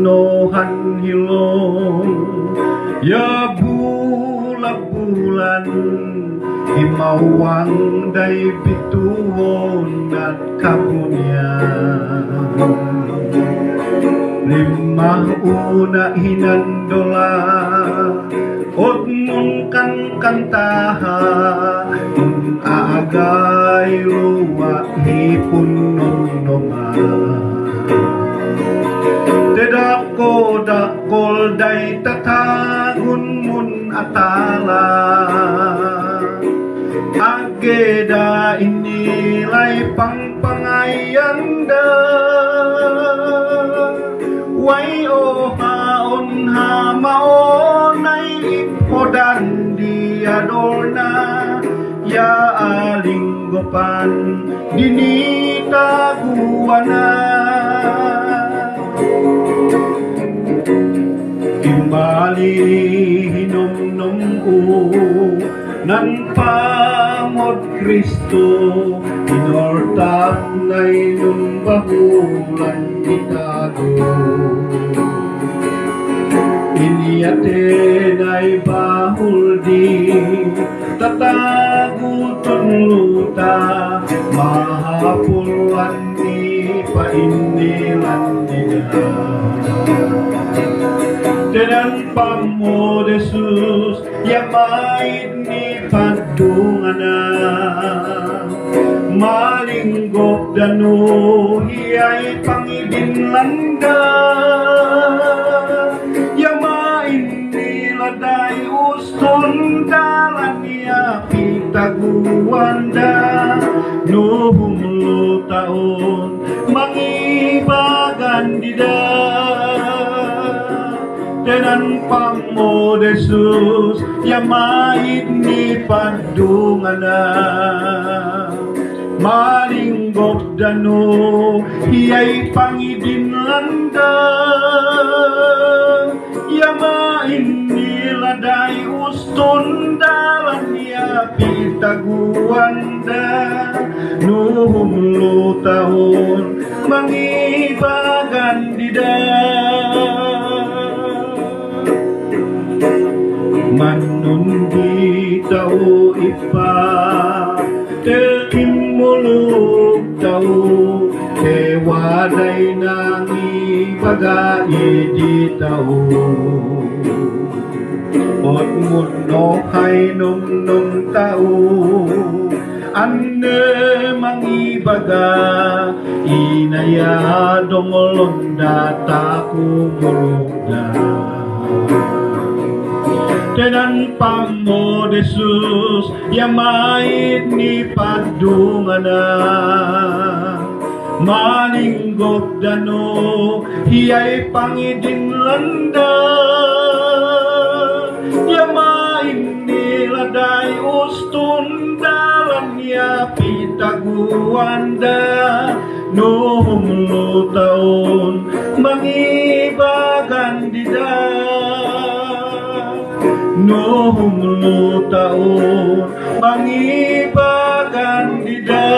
nohan hilong ya bulan himawang day bituon at kabunyan limah una hinandola od mong kantaha un agay luwa hipon nonoma Tedako dakol day tatagun mun atala ageda inilay pangpangayanda way o haon hamaon ay ipodan di adorna ya alinggopan dinita guwana Kimbali hinom-nom ko ng pamod Kristo inortap na inumbahulan itago Iniyaten ay bahul di tataguton luta mahapuluan ni painilan nila Tenang pamo Yesus yang main ni padungana malinggop danu hiyay pangibin landa yang main ni laday usun dalan niya pitaguanda nuhum lu taon mangibagan dida Tenan pamo Yesus yang main ni padungana malinggop dano hiyay pangidin landa yang main ni laday uston dalan niya pitaguanda nuhum lu taon mangibagan dida Manun di tau ipa tekimuluk tau kewadai nangi bagai di tau Ot muno kai num tau Ane mangibaga inaya dongolon dataku mulukda Tenan pamo Yesus yang main ni padungana malinggop dano hiyay pangidin landa yang main ni laday ustun dalan niya pitaguanda nuhum lu taon mangibagan dida Nuhum lu taon mangibagan dida